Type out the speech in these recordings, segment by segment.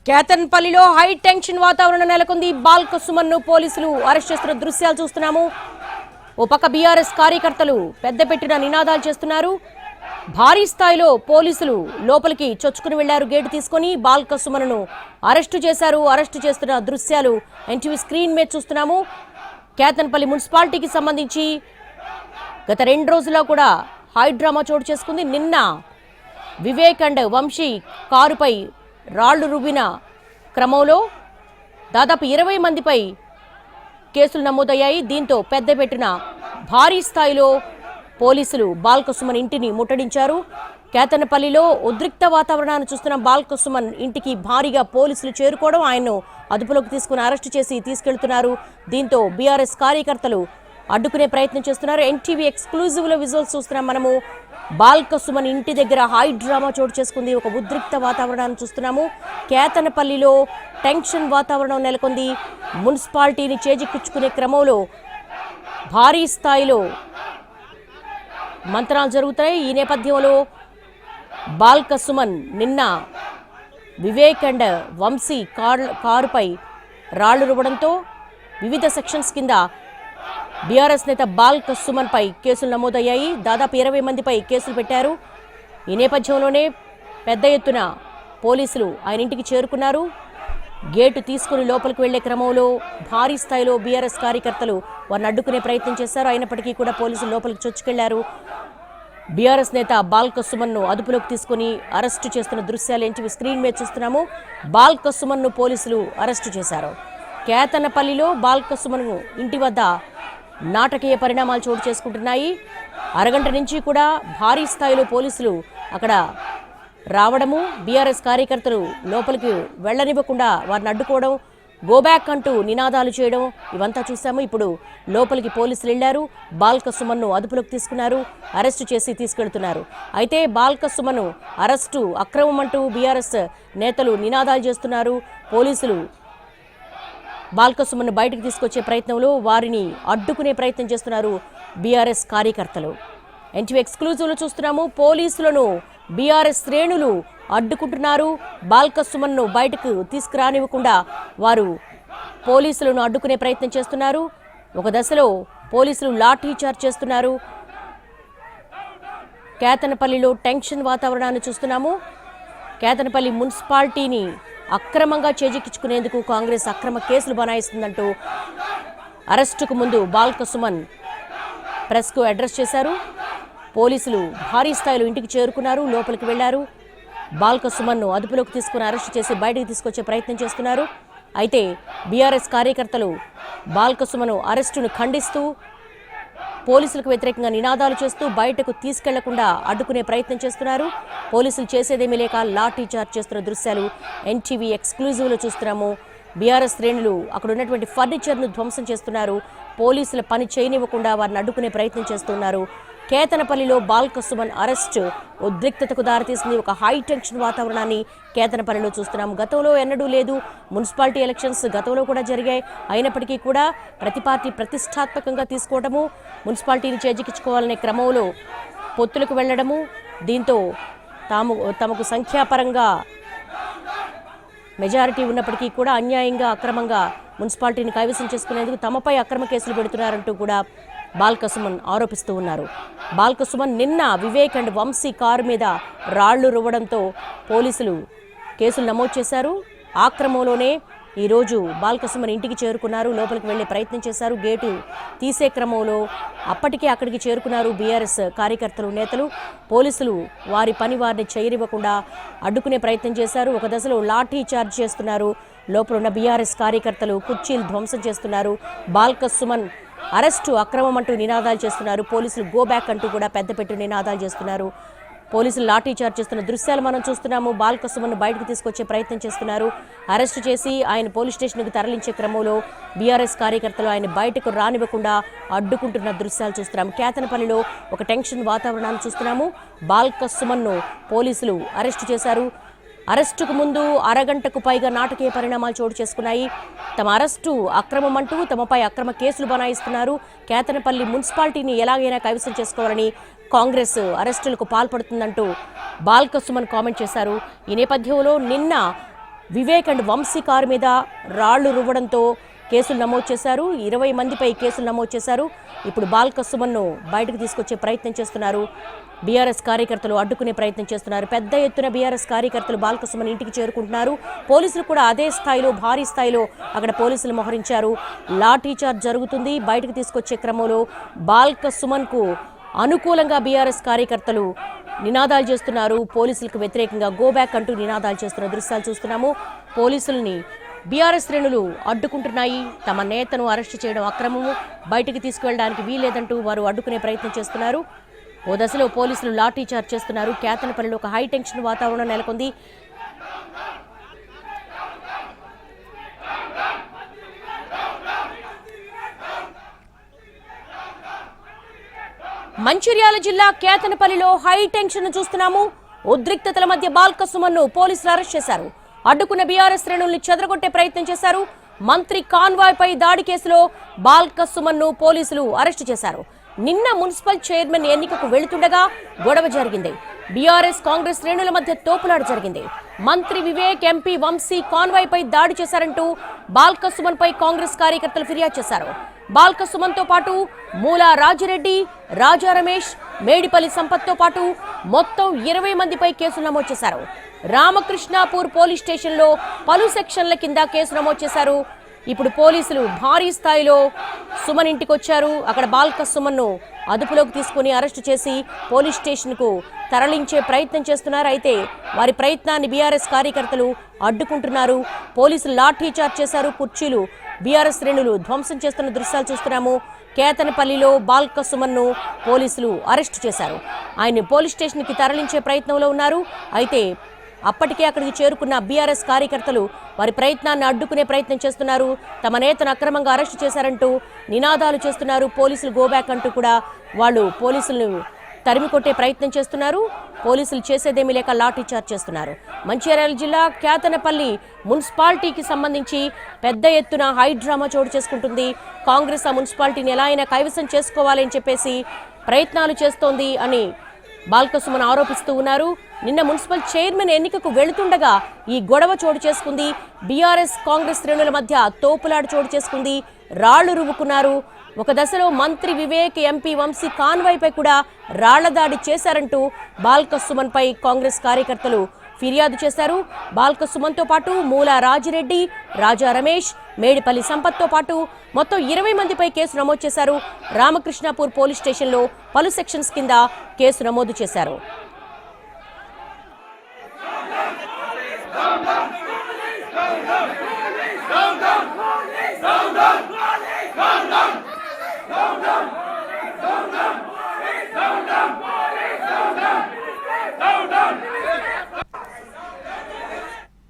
కేతన్పల్లిలో high tension వాతావరణం నెలకొంది. బాల్క సుమన్ను పోలీసులు అరెస్ట్ చేస్తున్న దృశ్యాలు చూస్తున్నాము. ఓ పక్క బీఆర్ఎస్ కార్యకర్తలు పెద్దపెట్టిన నినాదాలు చేస్తున్నారు. భారీ స్థాయిలో పోలీసులు లోపలికి చొచ్చుకుని వెళ్లారు. గేటు తీసుకొని బాల్క సుమన్ను అరెస్టు చేశారు. అరెస్టు చేస్తున్న దృశ్యాలు ఎన్టీవీ స్క్రీన్ మీద చూస్తున్నాము. కేతన్పల్లి మున్సిపాలిటీకి సంబంధించి గత 2 రోజుల్లో కూడా హై డ్రామా చోటు చేసుకుంది. నిన్న వివేక్ అండ్ వంశీ కారుపై రాళ్లు రువ్విన క్రమంలో దాదాపు 20 మందిపై కేసులు నమోదయ్యాయి. దీంతో పెద్దపెట్టిన భారీ స్థాయిలో పోలీసులు బాల్క సుమన్ ఇంటిని ముట్టడించారు. కేతనపల్లిలో ఉద్రిక్త వాతావరణాన్ని చూస్తున్న బాల్క సుమన్ ఇంటికి భారీగా పోలీసులు చేరుకోవడం, ఆయన్ను అదుపులోకి తీసుకుని అరెస్టు చేసి తీసుకెళ్తున్నారు. దీంతో బీఆర్ఎస్ కార్యకర్తలు అడ్డుకునే ప్రయత్నం చేస్తున్నారు. ఎన్టీవీ ఎక్స్క్లూజివ్లో విజువల్స్ చూస్తున్నాం మనము. బాల్క సుమన్ ఇంటి దగ్గర హై డ్రామా చోటు చేసుకుంది. ఒక ఉద్రిక్త వాతావరణాన్ని చూస్తున్నాము. కేతనపల్లిలో టెన్షన్ వాతావరణం నెలకొంది. మున్సిపాలిటీని చేజిక్కించుకునే క్రమంలో భారీ స్థాయిలో మంత్రాలు జరుగుతాయి. ఈ నేపథ్యంలో బాల్క సుమన్ నిన్న వివేక్ అండ్ వంశీ కారుపై రాళ్లు రువ్వడంతో వివిధ సెక్షన్స్ కింద బీఆర్ఎస్ నేత బాల్క సుమన్ పై కేసులు నమోదయ్యాయి. దాదాపు 20 మందిపై కేసులు పెట్టారు. ఈ నేపథ్యంలోనే పెద్ద ఎత్తున పోలీసులు ఆయన ఇంటికి చేరుకున్నారు. గేటు తీసుకుని లోపలికి వెళ్లే క్రమంలో భారీ స్థాయిలో బీఆర్ఎస్ కార్యకర్తలు వారిని అడ్డుకునే ప్రయత్నం చేశారు. అయినప్పటికీ కూడా పోలీసులు లోపలికి చొచ్చుకెళ్లారు. బీఆర్ఎస్ నేత బాల్క సుమన్ను అదుపులోకి తీసుకుని అరెస్టు చేస్తున్న దృశ్యాలు ఎన్టీవీ స్క్రీన్ మీద చూస్తున్నాము. బాల్క సుమన్ను పోలీసులు అరెస్టు చేశారు. కేతనపల్లిలో బాల్క సుమన్ ఇంటి వద్ద నాటకీయ పరిణామాలు చోటు చేసుకుంటున్నాయి. అరగంట నుంచి కూడా భారీ స్థాయిలో పోలీసులు అక్కడ రావడము, బీఆర్ఎస్ కార్యకర్తలు లోపలికి వెళ్లనివ్వకుండా వారిని అడ్డుకోవడం, గోబ్యాక్ అంటూ నినాదాలు చేయడం ఇవంతా చూసాము. ఇప్పుడు లోపలికి పోలీసులు వెళ్లారు. బాల్క సుమన్ను అదుపులోకి తీసుకున్నారు. అరెస్టు చేసి తీసుకెళ్తున్నారు. అయితే బాల్క సుమన్ను అరెస్టు అక్రమం అంటూ బీఆర్ఎస్ నేతలు నినాదాలు చేస్తున్నారు. పోలీసులు బాల్క సుమన్ను బయటకు తీసుకొచ్చే ప్రయత్నంలో వారిని అడ్డుకునే ప్రయత్నం చేస్తున్నారు బీఆర్ఎస్ కార్యకర్తలు. ఎన్టీవీ ఎక్స్క్లూజివ్లో చూస్తున్నాము. పోలీసులను బీఆర్ఎస్ శ్రేణులు అడ్డుకుంటున్నారు. బాల్క సుమన్ను బయటకు తీసుకురానివ్వకుండా వారు పోలీసులను అడ్డుకునే ప్రయత్నం చేస్తున్నారు. ఒక దశలో పోలీసులు లాఠీ చార్జ్ చేస్తున్నారు. కేతనపల్లిలో టెన్షన్ వాతావరణాన్ని చూస్తున్నాము. కేతనపల్లి మున్సిపాలిటీని అక్రమంగా చేజిక్కించుకునేందుకు కాంగ్రెస్ అక్రమ కేసులు బనాయిస్తుందంటూ అరెస్టుకు ముందు బాల్క సుమన్ ప్రెస్కు అడ్రస్ చేశారు. పోలీసులు భారీ స్థాయిలో ఇంటికి చేరుకున్నారు. లోపలికి వెళ్లారు. బాల్క సుమన్ను అదుపులోకి తీసుకుని అరెస్టు చేసి బయటకు తీసుకొచ్చే ప్రయత్నం చేస్తున్నారు. అయితే బీఆర్ఎస్ కార్యకర్తలు బాల్క సుమన్ అరెస్టును ఖండిస్తూ పోలీసులకు వ్యతిరేకంగా నినాదాలు చేస్తూ బయటకు తీసుకెళ్లకుండా అడ్డుకునే ప్రయత్నం చేస్తున్నారు. పోలీసులు చేసేదేమీ లేక లాఠీ చార్జ్ చేస్తున్న దృశ్యాలు ఎన్టీవీ ఎక్స్క్లూజివ్లో చూస్తున్నాము. బీఆర్ఎస్ శ్రేణులు అక్కడ ఉన్నటువంటి ఫర్నిచర్ను ధ్వంసం చేస్తున్నారు. పోలీసుల పని చేయనివ్వకుండా వారిని అడ్డుకునే ప్రయత్నం చేస్తున్నారు. కేతనపల్లిలో బాల్క సుమన్ అరెస్టు ఉద్రిక్తతకు దారితీసింది. ఒక హై టెన్షన్ వాతావరణాన్ని కేతనపల్లిలో చూస్తున్నాం. గతంలో ఎన్నడూ లేదు. మున్సిపాలిటీ ఎలక్షన్స్ గతంలో కూడా జరిగాయి. అయినప్పటికీ కూడా ప్రతి పార్టీ ప్రతిష్టాత్మకంగా తీసుకోవడము, మున్సిపాలిటీని చేజిక్కించుకోవాలనే క్రమంలో పొత్తులకు వెళ్లడము, దీంతో తమకు సంఖ్యాపరంగా మెజారిటీ ఉన్నప్పటికీ కూడా అన్యాయంగా అక్రమంగా మున్సిపాలిటీని కైవసం చేసుకునేందుకు తమపై అక్రమ కేసులు పెడుతున్నారంటూ కూడా బాల్క సుమన్ ఆరోపిస్తూ ఉన్నారు. బాల్క సుమన్ నిన్న వివేక్ అండ్ వంశీ కారు మీద రాళ్లు రువ్వడంతో పోలీసులు కేసులు నమోదు చేశారు. ఆ క్రమంలోనే ఈరోజు బాల్క సుమన్ ఇంటికి చేరుకున్నారు. లోపలికి వెళ్లే ప్రయత్నం చేశారు. గేటు తీసే క్రమంలో అప్పటికే అక్కడికి చేరుకున్నారు బీఆర్ఎస్ కార్యకర్తలు, నేతలు. పోలీసులు వారి పని వారిని చేయనివ్వకుండా అడ్డుకునే ప్రయత్నం చేశారు. ఒక దశలో లాఠీ చార్జ్ చేస్తున్నారు. లోపల ఉన్న బీఆర్ఎస్ కార్యకర్తలు కుర్చీలు ధ్వంసం చేస్తున్నారు. బాల్క సుమన్ అరెస్టు అక్రమం అంటూ నినాదాలు చేస్తున్నారు. పోలీసులు గోబ్యాక్ అంటూ కూడా పెద్దపెట్టు నినాదాలు చేస్తున్నారు. పోలీసులు లాఠీ చార్జ్ చేస్తున్న దృశ్యాలు మనం చూస్తున్నాము. బాల్క సుమన్ను బయటకు తీసుకొచ్చే ప్రయత్నం చేస్తున్నారు. అరెస్టు చేసి ఆయన పోలీస్ స్టేషన్కు తరలించే క్రమంలో బీఆర్ఎస్ కార్యకర్తలు ఆయన బయటకు రానివ్వకుండా అడ్డుకుంటున్న దృశ్యాలు చూస్తున్నాము. కేతనపల్లిలో ఒక టెన్షన్ వాతావరణాన్ని చూస్తున్నాము. బాల్క సుమన్ను పోలీసులు అరెస్టు చేశారు. అరెస్టుకు ముందు అరగంటకు పైగా నాటకీయ పరిణామాలు చోటు చేసుకున్నాయి. తమ అరెస్టు అక్రమం అంటూ తమపై అక్రమ కేసులు బనాయిస్తున్నారు. కేతనపల్లి మున్సిపాలిటీని ఎలాగైనా కైవసం చేసుకోవాలని కాంగ్రెస్ అరెస్టులకు పాల్పడుతుందంటూ బాల్క సుమన్ కామెంట్ చేశారు. ఈ నేపథ్యంలో నిన్న వివేక్ అండ్ వంశీ కారు మీద రాళ్లు రువ్వడంతో కేసులు నమోదు చేశారు. 20 మందిపై కేసులు నమోదు చేశారు. ఇప్పుడు బాల్క సుమన్ను బయటకు తీసుకొచ్చే ప్రయత్నం చేస్తున్నారు. బీఆర్ఎస్ కార్యకర్తలు అడ్డుకునే ప్రయత్నం చేస్తున్నారు. పెద్ద ఎత్తున బీఆర్ఎస్ కార్యకర్తలు బాల్క సుమన్ ఇంటికి చేరుకుంటున్నారు. పోలీసులు కూడా అదే స్థాయిలో భారీ స్థాయిలో అక్కడ పోలీసులు మోహరించారు. లాఠీ చార్జ్ జరుగుతుంది. బయటకు తీసుకొచ్చే క్రమంలో బాల్క సుమన్కు అనుకూలంగా బీఆర్ఎస్ కార్యకర్తలు నినాదాలు చేస్తున్నారు. పోలీసులకు వ్యతిరేకంగా గో బ్యాక్ అంటూ నినాదాలు చేస్తున్న దృశ్యాలు చూస్తున్నాము. పోలీసుల్ని బీఆర్ఎస్ శ్రేణులు అడ్డుకుంటున్నాయి. తమ నేతను అరెస్టు చేయడం అక్రమము, బయటికి తీసుకువెళ్ళడానికి వీల్లేదంటూ వారు అడ్డుకునే ప్రయత్నం చేస్తున్నారు. ఓ దశలో పోలీసులు లాఠీ చార్జ్ చేస్తున్నారు. కేతనపల్లిలో ఒక హై టెన్షన్ వాతావరణం నెలకొంది. మంచిర్యాల జిల్లా కేతనపల్లిలో హై టెన్షన్ చూస్తున్నాము. ఉద్రిక్తతల మధ్య బాల్క సుమన్ను పోలీసులు అరెస్ట్ చేశారు. అడ్డుకున్న బీఆర్ఎస్ శ్రేణుల్ని చెదరగొట్టే ప్రయత్నం చేశారు. మంత్రి కాన్వాయ్ పై దాడి కేసులో బాల్క సుమన్ను పోలీసులు అరెస్టు చేశారు. నిన్న మున్సిపల్ చైర్మన్ ఎన్నికకు వెళుతుండగా గొడవ జరిగింది. బీఆర్ఎస్ కాంగ్రెస్ శ్రేణుల మధ్య తోపులాట జరిగింది. మంత్రి వివేక్, ఎంపీ వంశీ కాన్వాయ్ పై దాడి చేశారంటూ బాల్క సుమన్ పై కాంగ్రెస్ కార్యకర్తలు ఫిర్యాదు చేశారు. బాల్క సుమన్ తో పాటు మూలా రాజిరెడ్డి, రాజా రమేష్, మేడిపల్లి సంపత్తో పాటు మొత్తం 20 మందిపై కేసులు నమోదు చేశారు. రామకృష్ణాపూర్ పోలీస్ స్టేషన్లో పలు సెక్షన్ల కింద కేసు నమోదు చేశారు. ఇప్పుడు పోలీసులు భారీ స్థాయిలో సుమన్ ఇంటికి వచ్చారు. అక్కడ బాల్క సుమన్ను అదుపులోకి తీసుకుని అరెస్టు చేసి పోలీస్ స్టేషన్కు తరలించే ప్రయత్నం చేస్తున్నారు. అయితే వారి ప్రయత్నాన్ని బీఆర్ఎస్ కార్యకర్తలు అడ్డుకుంటున్నారు. పోలీసులు లాఠీ చార్జ్ చేశారు. కుర్చీలు బీఆర్ఎస్ శ్రేణులు ధ్వంసం చేస్తున్న దృశ్యాలు చూస్తున్నాము. కేతనపల్లిలో బాల్క సుమన్ను పోలీసులు అరెస్టు చేశారు. ఆయన్ని పోలీస్ స్టేషన్కి తరలించే ప్రయత్నంలో ఉన్నారు. అయితే అప్పటికే అక్కడికి చేరుకున్న బీఆర్ఎస్ కార్యకర్తలు వారి ప్రయత్నాన్ని అడ్డుకునే ప్రయత్నం చేస్తున్నారు. తమ నేతను అక్రమంగా అరెస్టు చేశారంటూ నినాదాలు చేస్తున్నారు. పోలీసులు గోబ్యాక్ అంటూ కూడా వాళ్ళు పోలీసులను తరిమి కొట్టే ప్రయత్నం చేస్తున్నారు. పోలీసులు చేసేదేమీ లేక లాఠీ చార్జ్ చేస్తున్నారు. మంచిర్యాల జిల్లా కేతనపల్లి మున్సిపాలిటీకి సంబంధించి పెద్ద ఎత్తున హై డ్రామా చోటు చేసుకుంటుంది. కాంగ్రెస్ ఆ మున్సిపాలిటీని ఎలా అయినా కైవసం చేసుకోవాలని చెప్పేసి ప్రయత్నాలు చేస్తోంది అని బాల్క సుమన్ ఆరోపిస్తూ ఉన్నారు. నిన్న మున్సిపల్ చైర్మన్ ఎన్నికకు వెళుతుండగా ఈ గొడవ చోటు చేసుకుంది. బీఆర్ఎస్ కాంగ్రెస్ శ్రేణుల మధ్య తోపులాట చోటు చేసుకుంది. రాళ్లు రువ్వుకున్నారు. ఒక దశలో మంత్రి వివేక్, ఎంపీ వంశీ కాన్వాయ్ పై కూడా రాళ్ల దాడి చేశారంటూ బాల్క సుమన్ పై కాంగ్రెస్ కార్యకర్తలు ఫిర్యాదు చేశారు. బాల్క సుమన్తో పాటు మూలా రాజిరెడ్డి, రాజా రమేష్, మేడిపల్లి సంపత్తో పాటు మొత్తం 20 మందిపై కేసు నమోదు చేశారు. రామకృష్ణాపూర్ పోలీస్ స్టేషన్లో పలు సెక్షన్స్ కింద కేసు నమోదు చేశారు.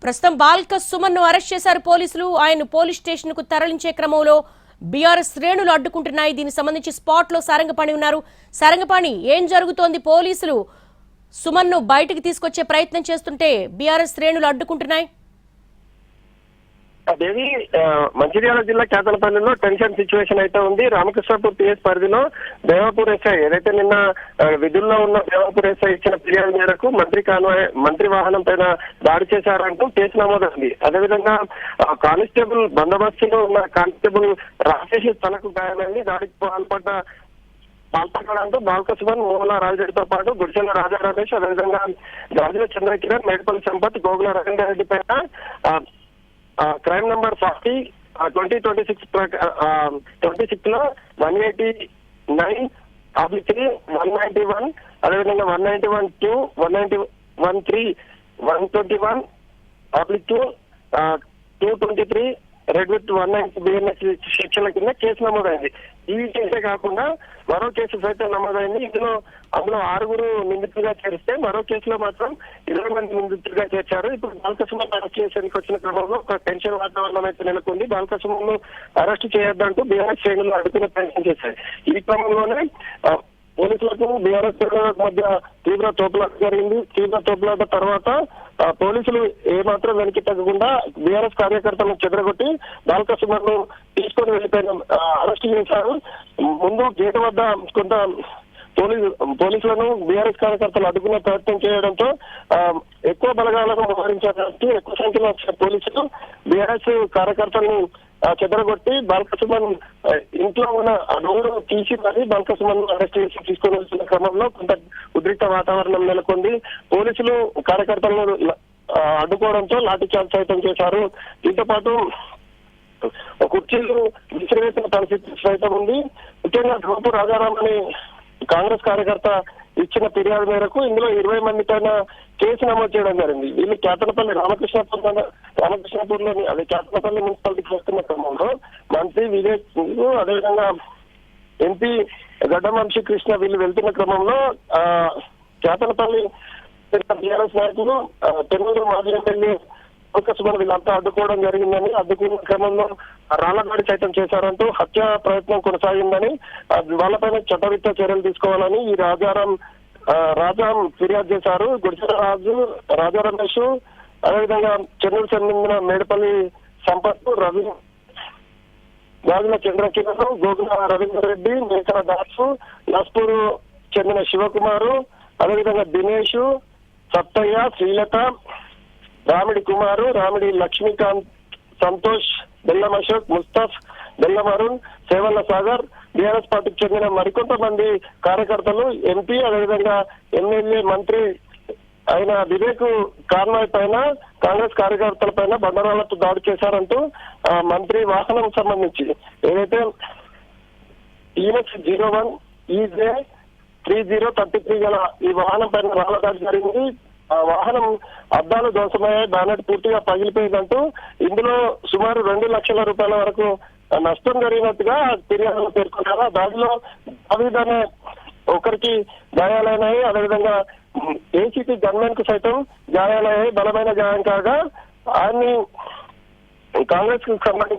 ప్రస్తుతం బాల్క సుమన్ను అరెస్ట్ చేశారు పోలీసులు. ఆయన పోలీస్ స్టేషన్ కు తరలించే క్రమంలో బీఆర్ఎస్ శ్రేణులు అడ్డుకుంటున్నాయి. దీనికి సంబంధించి స్పాట్ లో సారంగపాణి ఉన్నారు. సారంగపాణి, ఏం జరుగుతోంది? పోలీసులు సుమన్ను బయటికి తీసుకొచ్చే ప్రయత్నం చేస్తుంటే బీఆర్ఎస్ శ్రేణులు అడ్డుకుంటున్నాయి. దేవి, మంచిర్యాల జిల్లా కేతనపల్లిలో టెన్షన్ సిచ్యువేషన్ అయితే ఉంది. రామకృష్ణాపూర్ పిఎస్ పరిధిలో దేవాపూర్ ఎస్ఐ ఏదైతే నిన్న విధుల్లో ఉన్న దేవాపూర్ ఎస్ఐ ఇచ్చిన ఫిర్యాదు మేరకు మంత్రి వాహనం పైన దాడి చేశారంటూ కేసు నమోదైంది. అదేవిధంగా కానిస్టేబుల్ బందోబస్తులో ఉన్న కానిస్టేబుల్ రాజేష్ తనకు గాయమైంది. దాడికి పాల్పడడంతో బాల్క సుమన్, మూల రాజరెడ్డితో పాటు గుడిచెల్ల రాజా రమేష్, అదేవిధంగా గాజుల చంద్రకిరణ్, మేడిపల్లి సంపత్, గోగుల రవీందర్ రెడ్డి పైన క్రైమ్ నంబర్ 40 2026 లో 189/3, 191, అదేవిధంగా 191(2), 191(3), 121/2, 223 రెడ్ విత్ 190 బిఎన్ఎస్ సెక్షన్ల కింద కేసు నమోదైంది. ఈ కేసే కాకుండా మరో కేసు సైతం నమోదైంది. అందులో 6 నిందితులుగా చేరిస్తే మరో కేసులో మాత్రం 20 మంది నిందితులుగా చేర్చారు. ఇప్పుడు బాల్క సుమన్ అరెస్ట్ చేసేందుకు వచ్చిన క్రమంలో ఒక టెన్షన్ వాతావరణం అయితే నెలకొంది. బాల్క సుమన్ అరెస్ట్ చేయొద్దంటూ బీఆర్ఎస్ శ్రేణులు అడుగుతున్న ప్రయత్నం చేశారు. ఈ క్రమంలోనే పోలీసులకు బీఆర్ఎస్ శ్రేణులకు మధ్య తీవ్ర తోపులాట జరిగింది. తీవ్ర తోపులాట తర్వాత పోలీసులు ఏమాత్రం వెనక్కి తగ్గకుండా బీఆర్ఎస్ కార్యకర్తలను చెదరగొట్టి బాల్క సుమన్ ను తీసుకొని వెళ్ళిపోయిన అరెస్ట్ చేశారు. ముందు గేటు వద్ద కొంత పోలీసులను బీఆర్ఎస్ కార్యకర్తలు అడ్డుకునే ప్రయత్నం చేయడంతో ఎక్కువ బలగాలను మోహరించారు. ఎక్కువ సంఖ్యలో వచ్చిన పోలీసులు బీఆర్ఎస్ కార్యకర్తలను చెదరగొట్టి బాల్కసుమన్ ఇంట్లో ఉన్న డోరు తీసి మరి బాల్కసుమన్ అరెస్ట్ చేసి తీసుకొని వెళ్తున్న క్రమంలో కొంత ఉద్రిక్త వాతావరణం నెలకొంది. పోలీసులు కార్యకర్తలను అడ్డుకోవడంతో లాఠీ చార్జ్ సైతం చేశారు. దీంతో పాటు కుర్చీలు విసిరివేసిన పరిస్థితి సైతం ఉంది. ముఖ్యంగా ధోపు రాజారాం అనే కాంగ్రెస్ కార్యకర్త ఇచ్చిన ఫిర్యాదు మేరకు ఇందులో 20 మంది పైన కేసు నమోదు చేయడం జరిగింది. వీళ్ళు కేతనపల్లి రామకృష్ణపూర్లోని అదే కేతనపల్లి మున్సిపాలిటీకి వస్తున్న క్రమంలో మంత్రి వివేక్ అదేవిధంగా ఎంపీ గడ్డవంశీ కృష్ణ వీళ్ళు వెళ్తున్న క్రమంలో కేతనపల్లి టీఆర్ఎస్ నాయకులు తెన్నూరు మాజీ ఎమ్మెల్యే బాల్కసుమన్ వీళ్ళంతా అడ్డుకోవడం జరిగిందని, అడ్డుకున్న క్రమంలో రాళ్లదాడి సైతం చేశారంటూ హత్య ప్రయత్నం కొనసాగిందని, వాళ్ళపైన చట్టరీత్యా చర్యలు తీసుకోవాలని ఈ రాజాం ఫిర్యాదు చేశారు. గుడిసెల రాజా రమేష్, అదేవిధంగా చెన్నూరు చెందిన మేడపల్లి సంపత్, రవి గాజుల చంద్రకిరణ్, గోగుల రవీందర్ రెడ్డి, మేకల దాసు, లాస్పూర్ చెందిన శివకుమారు, అదేవిధంగా దినేష్, సత్తయ్య, శ్రీలత, రామిడి కుమారు, రామిడి లక్ష్మీకాంత్, సంతోష్, బెల్లం అశోక్, ముస్తాఫ్, బెల్లం అరుణ్, సేవల్ల సాగర్, బీఆర్ఎస్ పార్టీకి చెందిన మరికొంతమంది కార్యకర్తలు ఎంపీ అదేవిధంగా ఎమ్మెల్యే మంత్రి అయిన వివేక్ కాన్వాయ్ పైన కాంగ్రెస్ కార్యకర్తల పైన బండరాళ్లతో దాడి చేశారంటూ మంత్రి వాహనం సంబంధించి ఏదైతే TX01 EJ 3033 గల ఈ వాహనం పైన రాళ్ల దాడి జరిగింది. ఆ వాహనం అద్దాలు ధ్వంసమయ్యాయి, బానెట్ పూర్తిగా పగిలిపోయిందంటూ ఇందులో సుమారు 2 లక్షల రూపాయల వరకు నష్టం జరిగినట్టుగా ఫిర్యాదులో పేర్కొన్నారు. దాడిలో దావీద్ అనే ఒకరికి గాయాలైనాయి, అదేవిధంగా ఏసీపీ గన్మెన్ కు సైతం గాయాలయ్యాయి. బలమైన గాయం కాగా ఆయన్ని కాంగ్రెస్ కు సంబంధించి